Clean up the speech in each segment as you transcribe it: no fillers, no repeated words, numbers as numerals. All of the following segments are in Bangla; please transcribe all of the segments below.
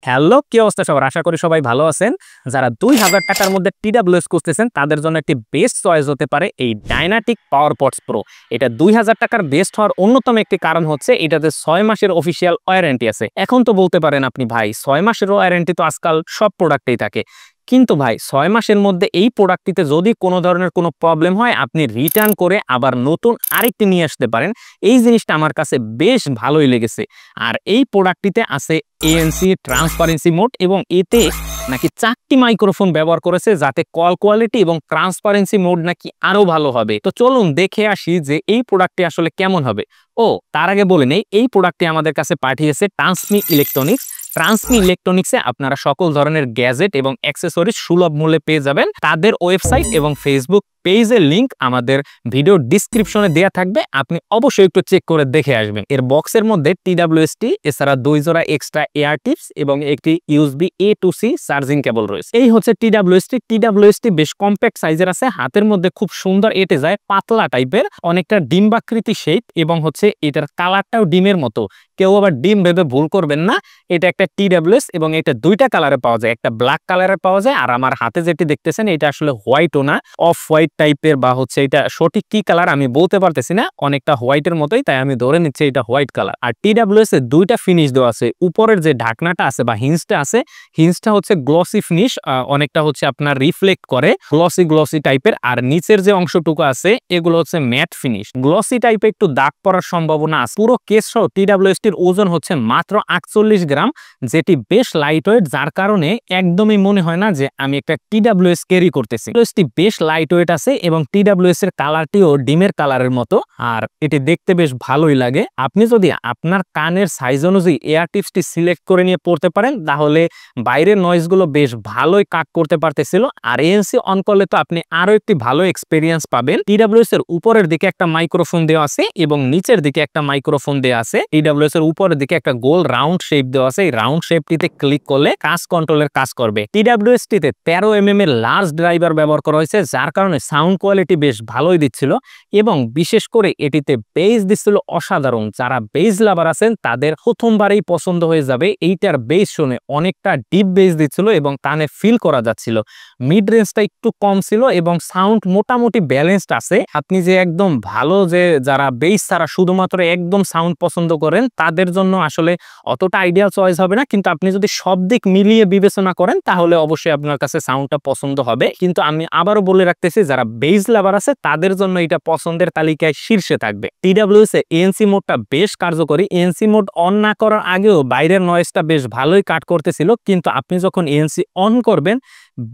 হ্যালো, কি অবস্থা সবার? আশা করি সবাই ভালো আছেন। যারা ২,০০০ টাকার মধ্যে TWS খুঁজতেছেন তাদের জন্য একটি বেস্ট চয়েস হতে পারে এই ডাইনাটিক পাওয়ারপডস প্রো। এটা ২,০০০ টাকার বেস্ট হওয়ার অন্যতম একটি কারণ হচ্ছে এটাতে ৬ মাসের অফিসিয়াল ওয়ারেন্টি আছে। এখন তো বলতে পারেন আপনি, ভাই ৬ মাসের ওয়ারেন্টি তো আজকাল সব প্রোডাক্টেই থাকে। কিন্তু ভাই ৬ মাসের মধ্যে এই প্রোডাক্টটিতে যদি কোনো ধরনের কোনো প্রবলেম হয় আপনি রিটার্ন করে আবার নতুন আরেকটি নিয়ে আসতে পারেন। এই জিনিসটা আমার কাছে বেশ ভালোই লেগেছে। আর এই প্রোডাক্টটিতে আছে ANC ট্রান্সপারেন্সি মোড এবং এতে নাকি ৪টি মাইক্রোফোন ব্যবহার করেছে যাতে কল কোয়ালিটি এবং ট্রান্সপারেন্সি মোড নাকি আরো ভালো হবে। তো চলুন দেখে আসি যে এই প্রোডাক্টটি আসলে কেমন হবে। তার আগে বলে নেই, এই প্রোডাক্টটি আমাদের কাছে পাঠিয়েছে ট্রান্সমি ইলেকট্রনিক্স। ট্রান্সমি ইলেকট্রনিক্সে আপনারা সকল ধরনের গ্যাজেট এবং অ্যাক্সেসরিজ সুলভ মূল্যে পেয়ে যাবেন। তাদের ওয়েবসাইট এবং ফেসবুক পেজের লিংক আমাদের ভিডিও ডিসক্রিপশনে দেওয়া থাকবে, আপনি অবশ্যই একটু চেক করে দেখে আসবেন। এর বক্সের মধ্যে TWST এছাড়া 2 জোড়া এক্সট্রা এয়ার টিপস এবং একটি USB A to C charging cable রয়েছে। এই হচ্ছে TWST বেশ কম্প্যাক্ট সাইজের আছে, হাতের মধ্যে খুব সুন্দর এঁটে যায়, পাতলা টাইপের, অনেকটা ডিম্বাকৃতি শেপ এবং হচ্ছে এটার কালারটাও ডিমের মতো। কেউ আবার ডিম ভেবে ভুল করবেন না, এটা একটা TWS এবং এটা দুইটা কালারে পাওয়া যায়, একটা ব্ল্যাক কালারে পাওয়া যায় আর আমার হাতে যেটি দেখতেছেন এটা আসলে হোয়াইটও না, অফ হোয়াইট টাইপের বা হচ্ছে এটা সঠিক কি কালার আমি বলতে পারতেছি না, অনেকটা হোয়াইটের মতোই, তাই আমি ধরে নিচ্ছি এটা হোয়াইট কালার। আর TWS এর দুইটা ফিনিশ দেওয়া আছে, উপরের যে ঢাকনাটা আছে বা হিঞ্জটা আছে, হিঞ্জটা হচ্ছে গ্লসি ফিনিশ, অনেকটা হচ্ছে আপনার রিফ্লেক্ট করে গ্লসি টাইপের, আর নিচের যে অংশটুকু আছে এগুলো হচ্ছে ম্যাট ফিনিশ। গ্লসি টাইপে একটু দাগ পড়ার সম্ভাবনা আছে। পুরো কেস সহ TWSটির ওজন হচ্ছে মাত্র 48 গ্রাম, যেটি বেশ লাইট ওয়েট, যার কারণে একদমই মনে হয় না যে আমি একটা TWS ক্যারি করতেছি। TWSটি বেশ লাইট ওয়েট আছে এবং TWS এর কালারটিও ডিমের কালারের মতো, আর এটি দেখতে বেশ ভালোই লাগে। আপনি যদি আপনার কানের সাইজ অনুযায়ী এয়ার টিপসটি সিলেক্ট করে নিয়ে পড়তে পারেন তাহলে বাইরের নয়েজগুলো বেশ ভালোই কাট করতে পারতেছিল। আর ANC অন করলে তো আপনি আরো একটি ভালো এক্সপেরিয়েন্স পাবেন। TWS এর উপরের দিকে একটা মাইক্রোফোন দেওয়া আছে এবং নিচের দিকে একটা মাইক্রোফোন দেওয়া আছে। TWS এর উপরের দিকে একটা গোল রাউন্ড শেপ দেওয়া আছে, এই রাউন্ড শেপটিতে ক্লিক করলে কাজ কন্ট্রোলের কাজ করবে। TWSটিতে 13mm এর লার্জ ড্রাইভার ব্যবহার করা হয়েছে, যার কারণে সাউন্ড কোয়ালিটি বেশ ভালোই দিচ্ছিল এবং বিশেষ করে এটিতে বেস দিচ্ছিল অসাধারণ। যারা বেস লাভার আছেন তাদের প্রথমবারেই পছন্দ হয়ে যাবে। এইটার বেস শুনে অনেকটা ডিপ বেস দিচ্ছিল এবং কানে ফিল করা যাচ্ছিল। মিড রেঞ্জটা একটু কম ছিল এবং সাউন্ড মোটামুটি ব্যালেন্সড আছে। আপনি যে একদম ভালো, যে যারা বেস ছাড়া শুধুমাত্র একদম সাউন্ড পছন্দ করেন তাদের জন্য আসলে অতটা আইডিয়াল চয়েস হবে না, কিন্তু আপনি যদি সব দিক মিলিয়ে বিবেচনা করেন তাহলে অবশ্যই আপনার কাছে সাউন্ডটা পছন্দ হবে। কিন্তু আমি আবারও বলে রাখতেছি, যারা বেস লাভার আছে তাদের জন্য এটা পছন্দের তালিকায় শীর্ষে থাকবে। TWS এ ANC মোডটা বেশ কার্যকরী। ANC মোড অন না করার আগেও বাইরের নয়েজটা বেশ ভালোই কাট করতেছিল, কিন্তু আপনি যখন ANC অন করবেন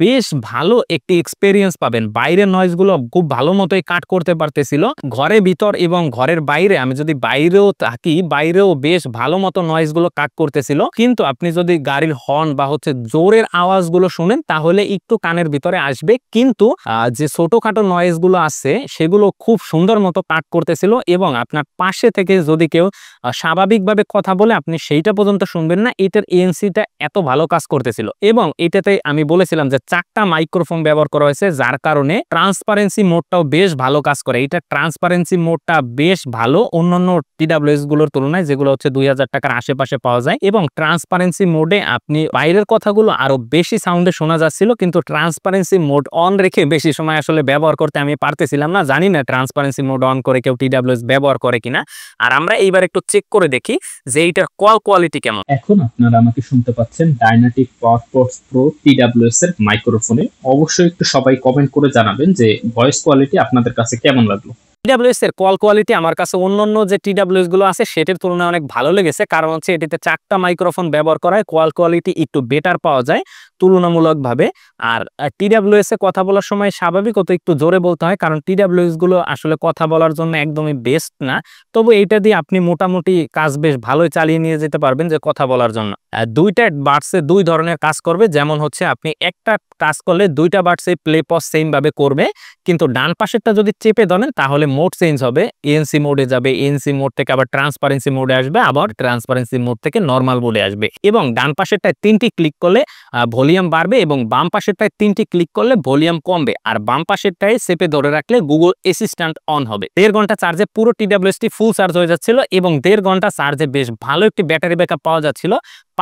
বেশ ভালো একটি এক্সপেরিয়েন্স পাবেন। বাইরের নয়েজগুলো খুব ভালো মতোই কাট করতে পারতেছিল। ঘরের ভিতর এবং ঘরের বাইরে, আমি যদি বাইরেও থাকি বাইরেও বেশ ভালো মতো নয়েজগুলো কাট করতেছিল। কিন্তু আপনি যদি গাড়ির হর্ন বা হচ্ছে জোরের আওয়াজগুলো শুনেন তাহলে একটু কানের ভিতরে আসবে, কিন্তু যে ছোটখাটো নয়েজগুলো আছে সেগুলো খুব সুন্দর মতো কাট করতেছিল এবং আপনার পাশে থেকে যদি কেউ স্বাভাবিকভাবে কথা বলে আপনি সেইটা পর্যন্ত শুনবেন না। এটার ANCটা এত ভালো কাজ করতেছিল এবং এটাতে আমি বলেছিলাম যে 4টা মাইক্রোফোন ব্যবহার করা হয়েছে, যার কারণে ট্রান্সপারেন্সি মোডটাও বেশ ভালো কাজ করে। এটা ট্রান্সপারেন্সি মোডটা বেশ ভালো অন্যান্য TWS গুলোর তুলনায়, যেগুলো হচ্ছে 2000 টাকার আশেপাশে পাওয়া যায়। এবং ট্রান্সপারেন্সি মোডে আপনি বাইরের কথাগুলো আরো বেশি সাউন্ডে শোনা যাচ্ছিল, কিন্তু ট্রান্সপারেন্সি মোড অন রেখে বেশি সময় আসলে ব্যবহার করতে আমি পারতেছিলাম না। জানি না ট্রান্সপারেন্সি মোড অন করে কেউ TWS ব্যবহার করে কিনা। আর আমরা এইবার একটু চেক করে দেখি যে এইটার কল কোয়ালিটি কেমন। এখন আপনারা আমাকে শুনতে পাচ্ছেন ডাইনাটিক পাওয়ারপডস প্রো TWS এর মাইক্রোফোনে। অবশ্যই একটু সবাই কমেন্ট করে জানাবেন যে ভয়েস কোয়ালিটি আপনাদের কাছে কেমন লাগলো। TWS এর কল কোয়ালিটি আমার কাছে অন্যান্য যে TWS গুলো আছে সেটার তুলনায় অনেক ভালো লেগেছে, কারণ হচ্ছে এটিতে 4টা মাইক্রোফোন ব্যবহার করায় কল কোয়ালিটি একটু বেটার পাওয়া যায় তুলনামূলকভাবে। আর TWS এ কথা বলার সময় স্বাভাবিকত একটু জোরে বলতে হয়, কারণ TWS গুলো আসলে কথা বলার জন্য একদমই বেস্ট না। তবু এইটা দিয়ে আপনি মোটামুটি কাজ বেশ ভালোই চালিয়ে নিয়ে যেতে পারবেন যে কথা বলার জন্য। দুইটা বাডসে দুই ধরনের কাজ করবে, যেমন হচ্ছে আপনি একটা কাজ করলে দুইটা বাডসে প্লে পজ সেম ভাবে করবে, কিন্তু ডান পাশেরটা যদি চেপে ধরেন তাহলে মোড চেঞ্জ হবে, ANC মোডে যাবে, ANC মোড থেকে আবার ট্রান্সপারেন্সি মোডে আসবে, আবার ট্রান্সপারেন্সি মোড থেকে নরমাল মোডে আসবে। এবং ডান পাশেরটায় 3টি ক্লিক করলে ভলিউম বাড়বে এবং বাম পাশেরটায় 3টি ক্লিক করলে ভলিউম কমবে। আর বাম পাশেরটায় চেপে ধরে রাখলে গুগল অ্যাসিস্ট্যান্ট অন হবে। 1.5 ঘন্টা চার্জে পুরো TWSটি ফুল চার্জ হয়ে যাচ্ছিল এবং 1.5 ঘন্টা চার্জে বেশ ভালো একটি ব্যাটারি ব্যাকআপ পাওয়া যাচ্ছিল।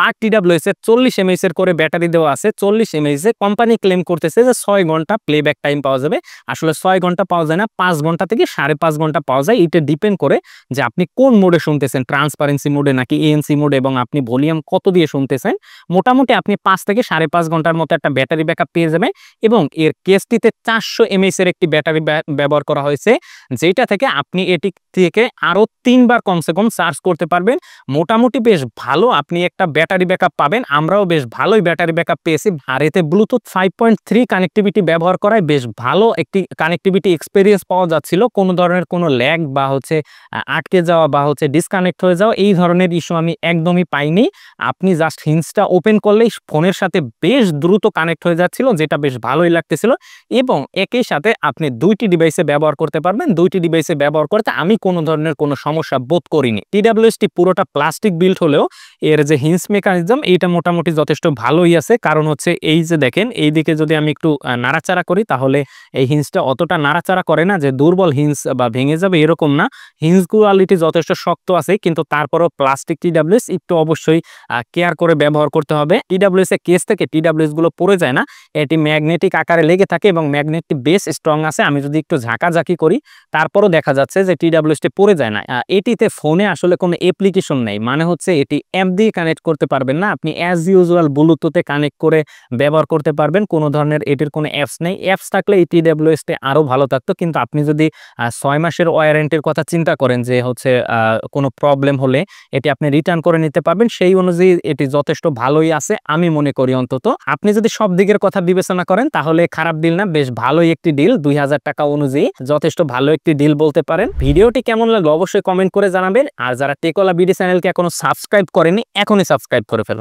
পার TWS এর 40 mAh এর করে ব্যাটারি দেওয়া আছে। 40 mAh এ কোম্পানি ক্লেম করতেছে যে 6 ঘন্টা প্লেব্যাক টাইম পাওয়া যাবে। আসলে 6 ঘন্টা পাওয়া যায় না, 5 ঘন্টা থেকে 5.5 ঘন্টা পাওয়া যায়। এটা ডিপেন্ড করে যে আপনি কোন মোডে শুনতেছেন, ট্রান্সপারেন্সি মোডে নাকি ANC মোডে, এবং আপনি ভলিউম কত দিয়ে শুনতেছেন। মোটামুটি আপনি 5 থেকে 5.5 ঘন্টার মতো একটা ব্যাটারি ব্যাকআপ পেয়ে যাবেন। এবং এর কেসটিতে 400 mAh এর একটি ব্যাটারি ব্যবহার করা হয়েছে, যেটা থেকে আপনি এটি থেকে আরো 3 বার কমসে কম চার্জ করতে পারবেন। মোটামুটি বেশ ভালো আপনি একটা ব্যাটারি ব্যাকআপ পাবেন। আমরাও বেশ ভালোই ব্যাটারি ব্যাকআপ পেয়েছি। আর এতে ব্লুটুথ 5.3 কানেক্টিভিটি ব্যবহার করায় বেশ ভালো একটি কানেক্টিভিটি এক্সপেরিয়েন্স পাওয়া যাচ্ছিল। কোনো ধরনের কোনো ল্যাগ বা আটকে যাওয়া বা ডিসকানেক্ট হয়ে যাওয়া এই ধরনের ইস্যু আমি একদমই পাইনি। আপনি জাস্ট হিন্সটা ওপেন করলেই ফোনের সাথে বেশ দ্রুত কানেক্ট হয়ে যাচ্ছিল, যেটা বেশ ভালোই লাগতেছিল। এবং একই সাথে আপনি 2টি ডিভাইসে ব্যবহার করতে পারবেন। 2টি ডিভাইসে ব্যবহার করতে আমি কোনো ধরনের কোনো সমস্যা বোধ করিনি। TWS-টি পুরোটা প্লাস্টিক বিল্ড হলেও এর যে হিন্স মেকানিজম এইটা মোটামুটি যথেষ্ট ভালোই আছে। কারণ এই যে দেখেন, এইদিকে যদি আমি একটু নাড়াচাড়া করি তাহলে এই হিন্সটা অতটা নাড়াচাড়া করে না, যে দুর্বল হিন্স বা ভেঙে যাবে এরকম না। হিন্স কোয়ালিটি যথেষ্ট শক্ত আছে, কিন্তু তারপরও প্লাস্টিক TWS একটু অবশ্যই কেয়ার করে ব্যবহার করতে হবে। TWS এর কেস থেকে TWS গুলো পড়ে যায় না, এটি ম্যাগনেটিক আকারে লেগে থাকে এবং ম্যাগনেটটি বেশ স্ট্রং আছে। আমি যদি একটু ঝাঁকাঝাঁকি করি তারপরও দেখা যাচ্ছে যে TWS-টি পড়ে যায় না। এটিতে ফোনে আসলে কোনো অ্যাপ্লিকেশন নেই, মানে এটি অ্যাপ দিয়ে কানেক্ট করতে পারবেন না। আপনি অ্যাজ ইউজুয়াল ব্লুটুথে কানেক্ট করে ব্যবহার করতে পারবেন। কোনো ধরনের এটির কোনো অ্যাপস নেই। অ্যাপস থাকলে এই TWS-টি আরও ভালো থাকতো, কিন্তু আপনি যদি 6 মাসের ওয়ারেন্টির কথা চিন্তা করেন যে কোনো প্রবলেম হলে এটি আপনি রিটার্ন করে নিতে পারবেন, সেই অনুযায়ী এটি যথেষ্ট ভালোই আছে আমি মনে করি। অন্তত আপনি যদি সব দিকের কথা বিবেচনা করেন তাহলে খারাপ ডিল না, বেশ ভালোই একটি ডিল। 2000 টাকা অনুযায়ী যথেষ্ট ভালো একটি ডিল বলতে পারেন। ভিডিওটি কেমন লাগলো অবশ্যই কমেন্ট করে জানাবেন। আর যারা টেকওয়ালা বিডি চ্যানেলকে এখনো সাবস্ক্রাইব করেনি, এখনই সাবস্ক্রাইব করে ফেলুন।